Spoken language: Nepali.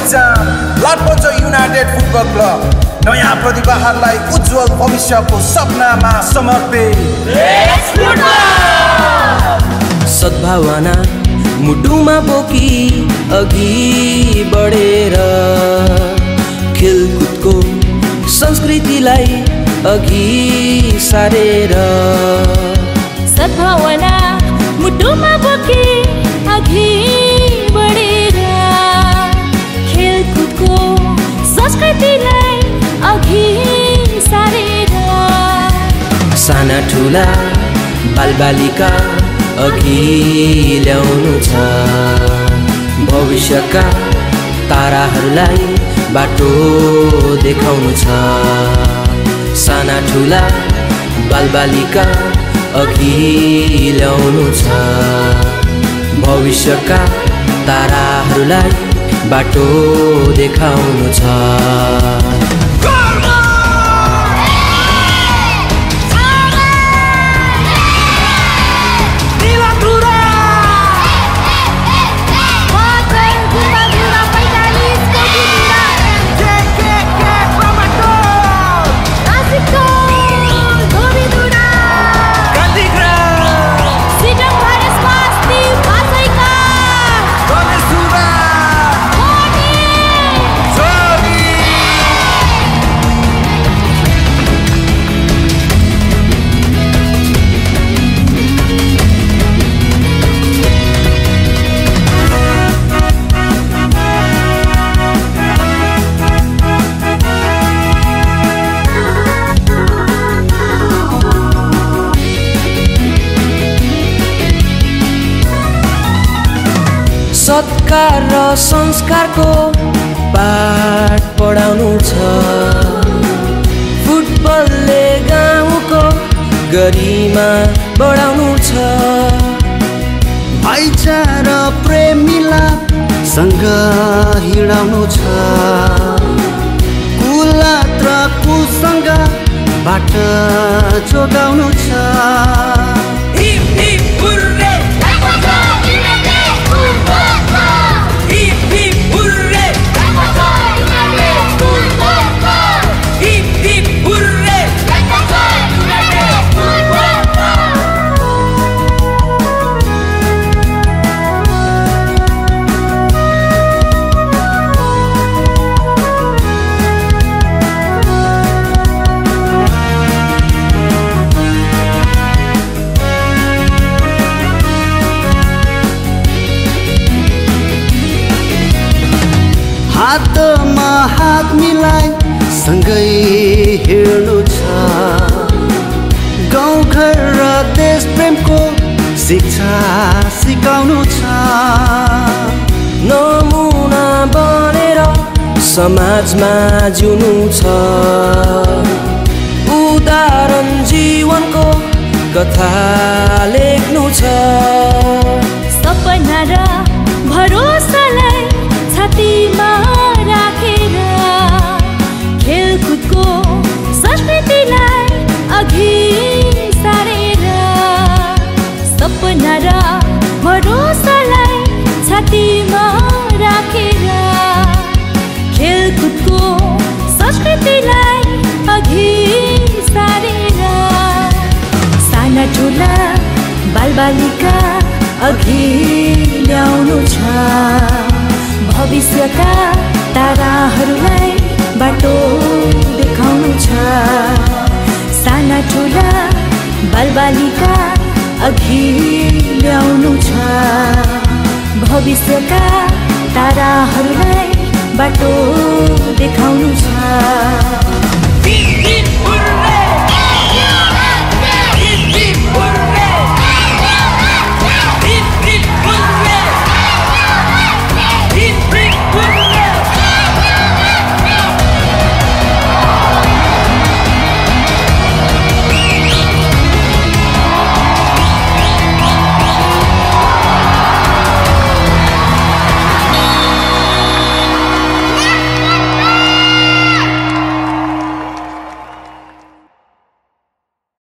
इक्जाम लाटपन्चो युनाइटेड फुटबल क्लब नयाँ प्रतिभाहरूलाई उज्जवल भविष्यको सपनामा समर्पित सद्भावना मुटुमा बोकी अघि बढेर खेलकुदको संस्कृतिलाई अघि सारेर सद्भावना मुटुमा बोकी अघि बढेर खेलकुदको संस्कृतिलाई अघि सारेर साना ठुला बालबालिका अघि ल्याउनु छ भविष्यका ताराहरूलाई बाटो देखाउनु छ साना ठुला बालबालिका अघि ल्याउनु छ भविष्यका ताराहरूलाई बाटो देखाउनु छ सत्कार र संस्कारको पाठ पढाउनु छ फुटबलले गाउँको गरिमा बढाउनु छ भाइचारा प्रेम मिलापसँग हिँडाउनु छ कुलत र कुसङ्गबाट जोगाउनु छ हातमा हात मिलाई सँगै हिँड्नु छ गाउँघर र देश प्रेमको शिक्षा सिकाउनु छ नमुना बनेर समाजमा जिउनु छ उदाहरण जीवनको कथा लेख्नु छ सपना र भरोसालाई छातीमा राखेर खेलकुदको संस्कृतिलाई अघि सारेर सपना र भरोसालाई छातीमा राखेर खेलकुदको संस्कृतिलाई अघि सारेर साना ठुला बालबालिका अघि ल्याउनु छ भविष्यका ताराहरूलाई बाटो देखाउनु छ साना ठुला बालबालिका अघि ल्याउनु छ भविष्यका ताराहरूलाई बाटो देखाउनु छ